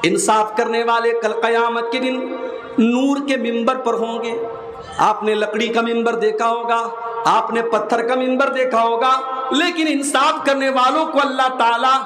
انصاف کرنے والے کل قیامت کے دن نور کے ممبر پر ہوں گے۔ آپ نے لکڑی کا ممبر دیکھا ہوگا، آپ نے پتھر کا ممبر دیکھا ہوگا، لیکن انصاف کرنے والوں کو اللہ تعالیٰ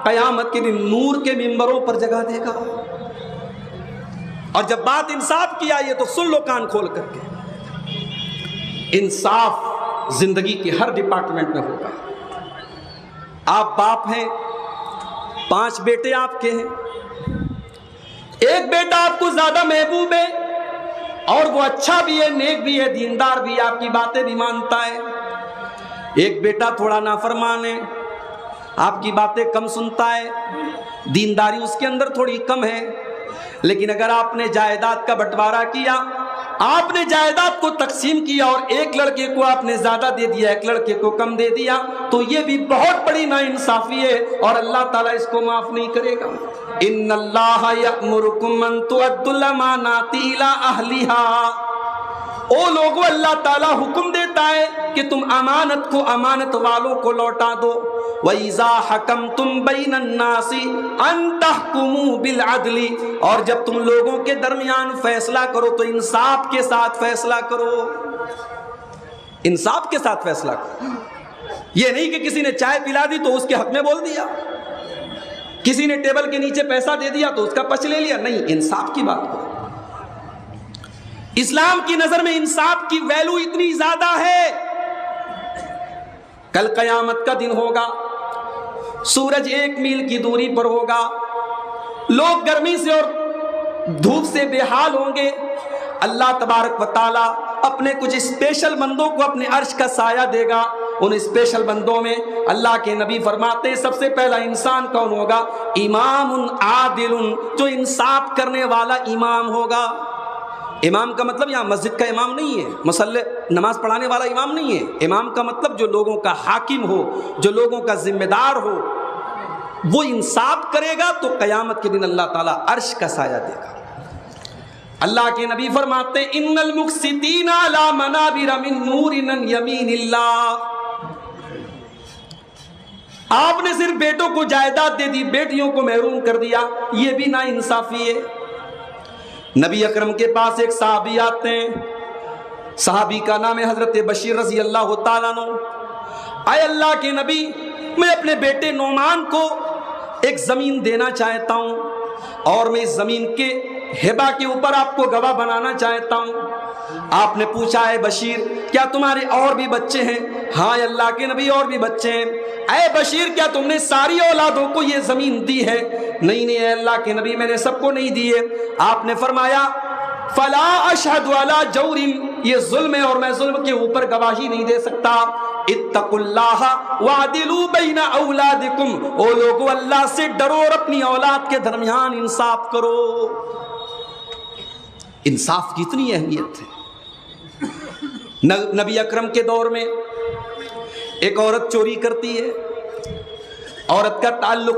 قیامت کے دن نور کے ممبروں پر جگہ دے گا۔ اور جب بات انصاف کی آئی ہے تو سن لو کان کھول کر کے، انصاف زندگی کے ہر ڈپارٹمنٹ میں ہوگا۔ آپ باپ ہیں، 5 بیٹے آپ کے ہیں، ایک بیٹا آپ کو زیادہ محبوب ہے اور وہ اچھا بھی ہے، نیک بھی ہے، دیندار بھی ہے، آپ کی باتیں بھی مانتا ہے۔ ایک بیٹا تھوڑا نافرمان ہے، آپ کی باتیں کم سنتا ہے، دینداری اس کے اندر تھوڑی کم ہے۔ لیکن اگر آپ نے جائیداد کا بٹوارا کیا، آپ نے جائیداد کو تقسیم کیا اور ایک لڑکے کو آپ نے زیادہ دے دیا، ایک لڑکے کو کم دے دیا، تو یہ بھی بہت بڑی ناانصافی ہے اور اللہ تعالیٰ اس کو معاف نہیں کرے گا۔ ان اللہ یأمرکم ان تؤدوا الامانات الی اہلھا۔ او لوگو، اللہ تعالیٰ حکم دیتا ہے کہ تم امانت کو امانت والوں کو لوٹا دو۔ وَإِذَا حَكَمْتُمْ بَيْنَ النَّاسِ أَن تَحْكُمُوا بِالْعَدْلِ، اور جب تم لوگوں کے درمیان فیصلہ کرو تو انصاف کے ساتھ فیصلہ کرو، انصاف کے ساتھ فیصلہ کرو۔ یہ نہیں کہ کسی نے چائے پلا دی تو اس کے حق میں بول دیا، کسی نے ٹیبل کے نیچے پیسہ دے دیا تو اس کا پچ لے لیا، نہیں، انصاف کی بات کرو۔ اسلام کی نظر میں انصاف کی ویلو اتنی زیادہ ہے۔ کل قیامت کا دن ہوگا، سورج 1 میل کی دوری پر ہوگا، لوگ گرمی سے اور دھوپ سے بے حال ہوں گے۔ اللہ تبارک و تعالی اپنے کچھ اسپیشل بندوں کو اپنے عرش کا سایہ دے گا۔ ان اسپیشل بندوں میں اللہ کے نبی فرماتے ہیں سب سے پہلا انسان کون ہوگا؟ امام عادل، جو انصاف کرنے والا امام ہوگا۔ امام کا مطلب یہاں مسجد کا امام نہیں ہے، مصلی نماز پڑھانے والا امام نہیں ہے۔ امام کا مطلب جو لوگوں کا حاکم ہو، جو لوگوں کا ذمہ دار ہو، وہ انصاف کرے گا تو قیامت کے دن اللہ تعالیٰ عرش کا سایہ دے گا۔ اللہ کے نبی فرماتے ہیں ان المقسطین علی منابر من نور عن یمین اللہ۔ آپ نے صرف بیٹوں کو جائیداد دے دی، بیٹیوں کو محروم کر دیا، یہ بھی نا انصافی ہے۔ نبی اکرم کے پاس ایک صحابی آتے ہیں، صحابی کا نام ہے حضرت بشیر رضی اللہ تعالیٰ عنہ۔ اے اللہ کے نبی، میں اپنے بیٹے نعمان کو ایک زمین دینا چاہتا ہوں اور میں اس زمین کے ہبہ کے اوپر آپ کو گواہ بنانا چاہتا ہوں۔ آپ نے پوچھا ہے بشیر کیا تمہارے اور بھی بچے ہیں؟ ہاں اللہ کے نبی اور بھی بچے ہیں۔ اے بشیر کیا تم نے ساری اولادوں کو یہ زمین دی ہے؟ نہیں نہیں اے اللہ کے نبی میں نے سب کو نہیں دی ہے۔ آپ نے فرمایا فلا اشہد علی جور، یہ ظلم ہے اور میں ظلم کے اوپر گواہی نہیں دے سکتا۔ اتقوا اللہ وعدلوا بین اولادکم، او لوگو اللہ سے ڈرو اور اپنی اولاد کے درمیان انصاف کرو۔ انصاف کی اتنی اہمیت ہے۔ نبی اکرم کے دور میں ایک عورت چوری کرتی ہے، عورت کا تعلق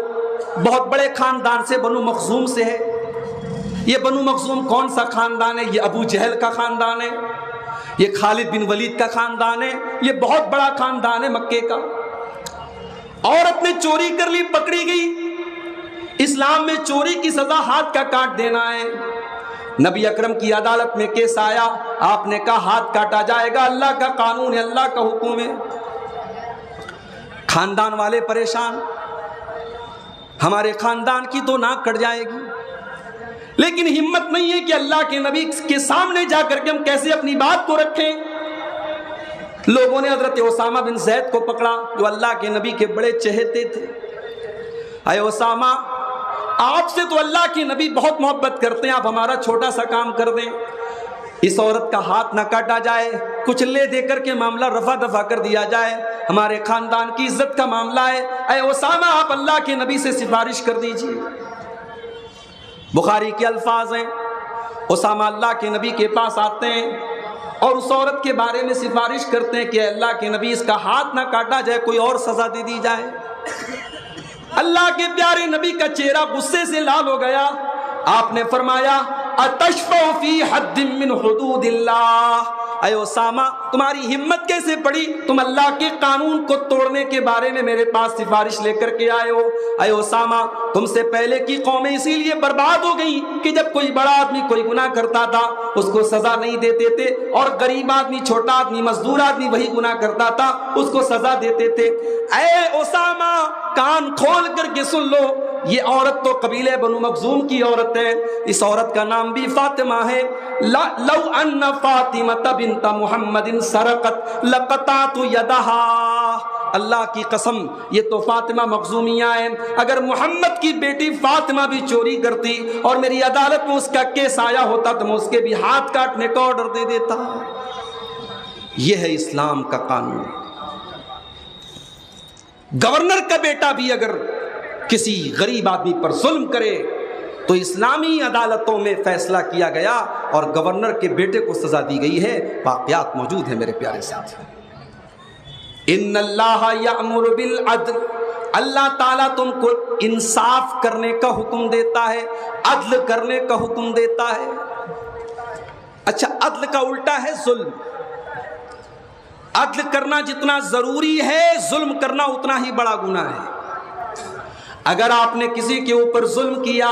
بہت بڑے خاندان سے بنو مخزوم سے ہے۔ یہ بنو مخزوم کون سا خاندان ہے؟ یہ ابو جہل کا خاندان ہے، یہ خالد بن ولید کا خاندان ہے، یہ بہت بڑا خاندان ہے مکے کا۔ عورت نے چوری کر لی، پکڑی گئی۔ اسلام میں چوری کی سزا ہاتھ کا کاٹ دینا ہے۔ نبی اکرم کی عدالت میں کیس آیا، آپ نے کہا ہاتھ کاٹا جائے گا، اللہ کا قانون ہے، اللہ کا حکم ہے۔ خاندان والے پریشان، ہمارے خاندان کی تو ناک کٹ جائے گی، لیکن ہمت نہیں ہے کہ اللہ کے نبی کے سامنے جا کر کے ہم کیسے اپنی بات کو رکھیں۔ لوگوں نے حضرت اسامہ بن زید کو پکڑا جو اللہ کے نبی کے بڑے چہیتے تھے۔ اے اسامہ، آپ سے تو اللہ کے نبی بہت محبت کرتے ہیں، آپ ہمارا چھوٹا سا کام کر دیں، اس عورت کا ہاتھ نہ کاٹا جائے، کچھ لے دے کر کے معاملہ رفع دفع کر دیا جائے، ہمارے خاندان کی عزت کا معاملہ ہے۔ اے اسامہ، آپ اللہ کے نبی سے سفارش کر دیجئے۔ بخاری کے الفاظ ہیں، اسامہ اللہ کے نبی کے پاس آتے ہیں اور اس عورت کے بارے میں سفارش کرتے ہیں کہ اللہ کے نبی اس کا ہاتھ نہ کاٹا جائے، کوئی اور سزا دے دی جائے۔ اللہ کے پیارے نبی کا چہرہ غصے سے لال ہو گیا۔ آپ نے فرمایا اتشفع فی حد من حدود اللہ، اے اسامہ تمہاری ہمت کیسے پڑی, تم اللہ کے قانون کو توڑنے کے بارے میں میرے پاس سفارش لے کر کے آئے ہو. اے اسامہ تم سے پہلے کی قومیں اسی لیے برباد ہو گئی کہ جب کوئی بڑا آدمی کوئی گناہ کرتا تھا اس کو سزا نہیں دیتے تھے, اور غریب آدمی, چھوٹا آدمی, مزدور آدمی وہی گناہ کرتا تھا اس کو سزا دیتے تھے. اے اسامہ کان کھول کر کے سن لو, یہ عورت تو قبیلے بنو مخزوم کی عورت ہے, اس عورت کا نام بھی فاطمہ ہے. لو ان فاطمہ بنت محمد سرقت لقطعت یدہا, اللہ کی قسم یہ تو فاطمہ مخزومیہ ہے, اگر محمد کی بیٹی فاطمہ بھی چوری کرتی اور میری عدالت میں اس کا کیس آیا ہوتا تو میں اس کے بھی ہاتھ کاٹنے کا آرڈر دے دیتا. یہ ہے اسلام کا قانون. گورنر کا بیٹا بھی اگر کسی غریب آدمی پر ظلم کرے تو اسلامی عدالتوں میں فیصلہ کیا گیا اور گورنر کے بیٹے کو سزا دی گئی ہے. واقعات موجود ہیں میرے پیارے ساتھی. ان اللہ یأمر بالعدل, اللہ تعالیٰ تم کو انصاف کرنے کا حکم دیتا ہے, عدل کرنے کا حکم دیتا ہے. اچھا عدل کا الٹا ہے ظلم. عدل کرنا جتنا ضروری ہے ظلم کرنا اتنا ہی بڑا گناہ ہے. اگر آپ نے کسی کے اوپر ظلم کیا,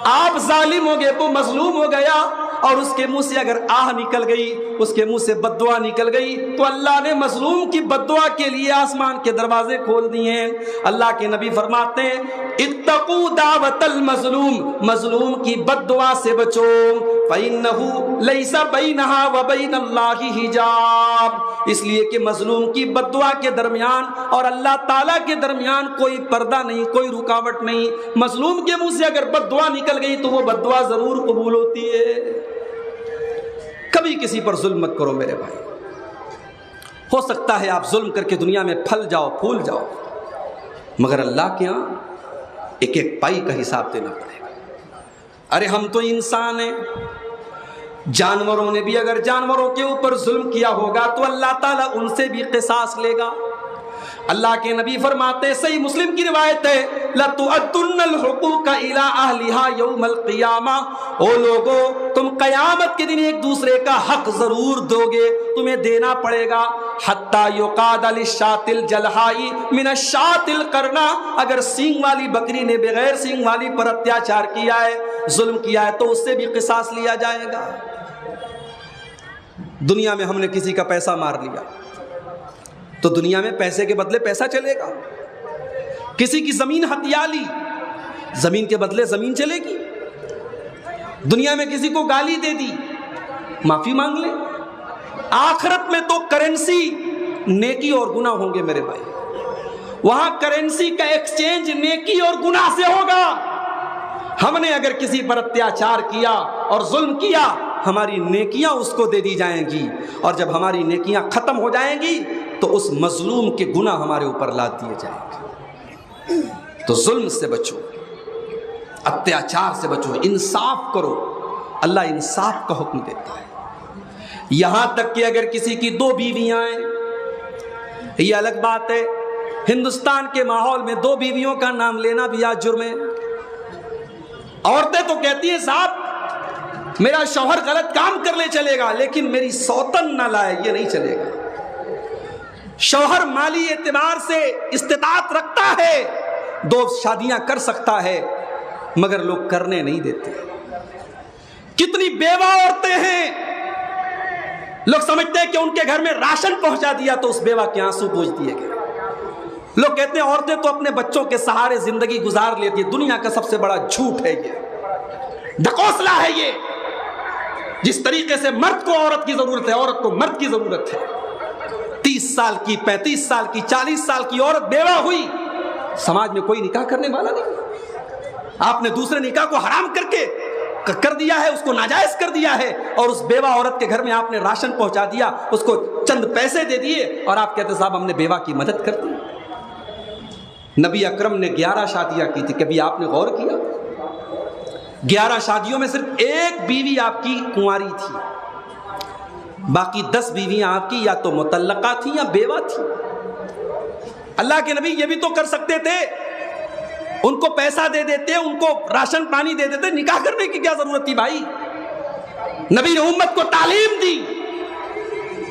آپ ظالم ہو گئے, وہ مظلوم ہو گیا, اور اس کے منہ سے اگر آہ نکل گئی, اس کے منہ سے بد دعا نکل گئی, تو اللہ نے مظلوم کی بد دعا کے لیے آسمان کے دروازے کھول دیے ہیں. اللہ کے نبی فرماتے ہیں اتقوا دعوت المظلوم, مظلوم کی بد دعا سے بچو, فإنہ لیس بینہا وبین اللہ حجاب, اس لیے کہ مظلوم کی بد دعا کے درمیان اور اللہ تعالیٰ کے درمیان کوئی پردہ نہیں, کوئی رکاوٹ نہیں. مظلوم کے منہ سے اگر بد دعا نکل گئی تو وہ بد دعا ضرور قبول ہوتی ہے. کبھی کسی پر ظلم مت کرو میرے بھائی. ہو سکتا ہے آپ ظلم کر کے دنیا میں پھل جاؤ, پھول جاؤ, مگر اللہ کے ہاں ایک ایک پائی کا حساب دینا پڑے گا. ارے ہم تو انسان ہیں, جانوروں نے بھی اگر جانوروں کے اوپر ظلم کیا ہوگا تو اللہ تعالیٰ ان سے بھی قصاص لے گا. اللہ کے نبی فرماتے ہیں, صحیح مسلم کی روایت ہے, لَتُؤَدُّنَّ الْحُقُوقَ إِلَىٰ أَهْلِهَا يَوْمَ الْقِيَامَةِ, او لوگو تم قیامت کے دن ایک دوسرے کا حق ضرور دو گے, تمہیں دینا پڑے گا. حَتَّى يُقَادَ لِلشَّاةِ الْجَلْحَاءِ مِنَ الشَّاةِ الْقَرْنَةِ, اگر سینگ والی بکری نے بغیر سینگ والی پر اتیاچار کیا ہے, ظلم کیا ہے, تو اس سے بھی قصاص لیا جائے گا. دنیا میں ہم نے کسی کا پیسہ مار لیا تو دنیا میں پیسے کے بدلے پیسہ چلے گا. کسی کی زمین ہتھیا لی, زمین کے بدلے زمین چلے گی. دنیا میں کسی کو گالی دے دی, معافی مانگ لے. آخرت میں تو کرنسی نیکی اور گناہ ہوں گے میرے بھائی. وہاں کرنسی کا ایکسچینج نیکی اور گناہ سے ہوگا. ہم نے اگر کسی پر اتیاچار کیا اور ظلم کیا, ہماری نیکیاں اس کو دے دی جائیں گی, اور جب ہماری نیکیاں ختم ہو جائیں گی تو اس مظلوم کے گناہ ہمارے اوپر لاد دیے جائیں گے. تو ظلم سے بچو, اتیاچار سے بچو, انصاف کرو. اللہ انصاف کا حکم دیتا ہے. یہاں تک کہ اگر کسی کی 2 بیویاں ہیں, یہ الگ بات ہے. ہندوستان کے ماحول میں 2 بیویوں کا نام لینا بھی آج جرم ہے. عورتیں تو کہتی ہیں صاحب میرا شوہر غلط کام کر لے چلے گا, لیکن میری سوتن نہ لائے, یہ نہیں چلے گا. شوہر مالی اعتبار سے استطاعت رکھتا ہے, 2 شادیاں کر سکتا ہے, مگر لوگ کرنے نہیں دیتے. کتنی بیوہ عورتیں ہیں, لوگ سمجھتے ہیں کہ ان کے گھر میں راشن پہنچا دیا تو اس بیوہ کے آنسو پوچھ دیے گئے. لوگ کہتے ہیں عورتیں تو اپنے بچوں کے سہارے زندگی گزار لیتی ہے. دنیا کا سب سے بڑا جھوٹ ہے یہ, ڈھکوسلا ہے یہ. جس طریقے سے مرد کو عورت کی ضرورت ہے, عورت کو مرد کی ضرورت ہے. 30 سال کی, 35 سال کی, 40 سال کی عورت بیوہ ہوئی, سماج میں کوئی نکاح کرنے والا نہیں. آپ نے دوسرے نکاح کو حرام کر دیا ہے, اس کو ناجائز کر دیا ہے, اور اس بیوہ عورت کے گھر میں آپ نے راشن پہنچا دیا, اس کو چند پیسے دے دیے, اور آپ کہتے صاحب ہم نے بیوہ کی مدد کر دی. نبی اکرم نے 11 شادیاں کی تھی, کبھی آپ نے غور کیا؟ 11 شادیوں میں صرف 1 بیوی آپ کی کنواری تھی, باقی 10 بیویاں آپ کی یا تو مطلقہ تھیں یا بیوہ تھیں. اللہ کے نبی یہ بھی تو کر سکتے تھے, ان کو پیسہ دے دیتے, ان کو راشن پانی دے دیتے, نکاح کرنے کی کیا ضرورت تھی بھائی؟ نبی نے امت کو تعلیم دی,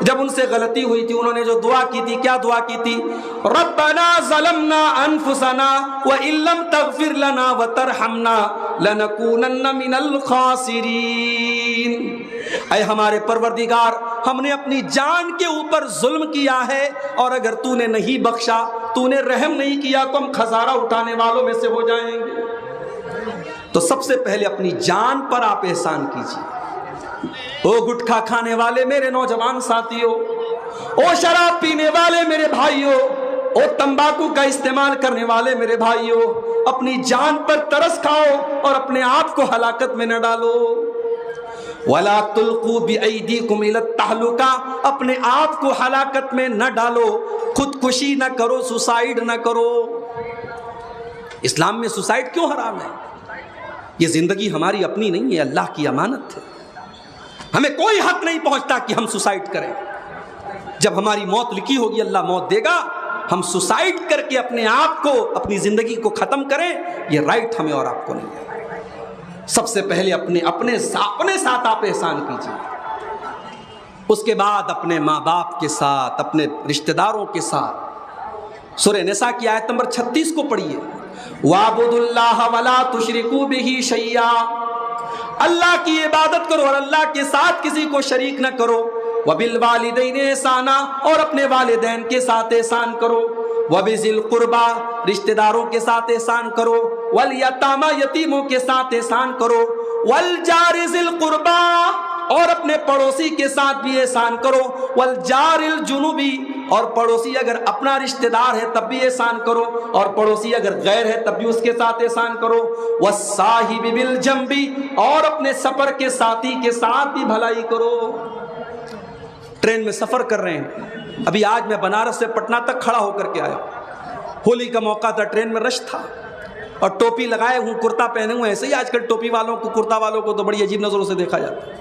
جب ان سے غلطی ہوئی تھی انہوں نے جو دعا کی تھی، کیا دعا کی تھی؟ ربنا ظلمنا انفسنا وان لم تغفر لنا وترحمنا لنکونن من الخاسرین۔ اے ہمارے پروردگار، ہم نے اپنی جان کے اوپر ظلم کیا ہے، اور اگر تو نے نہیں بخشا، تو نے رحم نہیں کیا، تو ہم خسارہ اٹھانے والوں میں سے ہو جائیں گے۔ تو سب سے پہلے اپنی جان پر آپ احسان کیجیے۔ او گٹکھا کھانے والے میرے نوجوان ساتھیوں، او شراب پینے والے میرے بھائیوں، او تمباکو کا استعمال کرنے والے میرے بھائیوں، اپنی جان پر ترس کھاؤ اور اپنے آپ کو ہلاکت میں نہ ڈالو۔ وَلَا تُلْقُوا بِأَيْدِيكُمْ إِلَى التَّهْلُكَةِ، اپنے آپ کو ہلاکت میں نہ ڈالو، خودکشی نہ کرو، سوسائیڈ نہ کرو۔ اسلام میں سوسائیڈ کیوں حرام ہے؟ یہ زندگی ہماری اپنی نہیں ہے، اللہ کی امانت ہے، ہمیں کوئی حق نہیں پہنچتا کہ ہم سوسائیڈ کریں۔ جب ہماری موت لکھی ہوگی اللہ موت دے گا، ہم سوسائیڈ کر کے اپنے آپ کو، اپنی زندگی کو ختم کریں، یہ رائٹ ہمیں اور آپ کو نہیں ہے۔ سب سے پہلے اپنے ساتھ آپ احسان کیجیے، اس کے بعد اپنے ماں باپ کے ساتھ، اپنے رشتہ داروں کے ساتھ۔ سورہ نساء کی آیت نمبر 36 کو پڑھیے، وَاعْبُدُوا اللَّهَ وَلَا تُشْرِكُوا بِهِ شَيْئًا، اللہ کی عبادت کرو اور اللہ کے ساتھ کسی کو شریک نہ کرو۔ وَبِالْوَالِدَيْنِ إِحْسَانًا، اور اپنے والدین کے ساتھ احسان کرو۔ وَبِذِي الْقُرْبَى، رشتہ داروں کے ساتھ احسان کرو۔ وَالْيَتَامَى، یتیموں کے ساتھ احسان کرو۔ وَالْجَارِ ذِي الْقُرْبَى، اور اپنے پڑوسی کے ساتھ بھی احسان کرو۔ وَالْجَارِ الْجُنُبِ، اور پڑوسی اگر اپنا رشتہ دار ہے تب بھی احسان کرو، اور پڑوسی اگر غیر ہے تب بھی اس کے ساتھ احسان کرو۔ وَالصَّاحِبِ بِالْجَنبِ، اور اپنے سفر کے ساتھی کے ساتھ بھی بھلائی کرو۔ ٹرین میں سفر کر رہے ہیں، ابھی آج میں بنارس سے پٹنہ تک کھڑا ہو کر کے آیا، ہولی کا موقع تھا، ٹرین میں رش تھا، اور ٹوپی لگائے ہوں، کرتا پہنے ہوئے، ایسے ہی آج کل ٹوپی والوں کو، کرتا والوں کو تو بڑی عجیب نظروں سے دیکھا جاتا ہے۔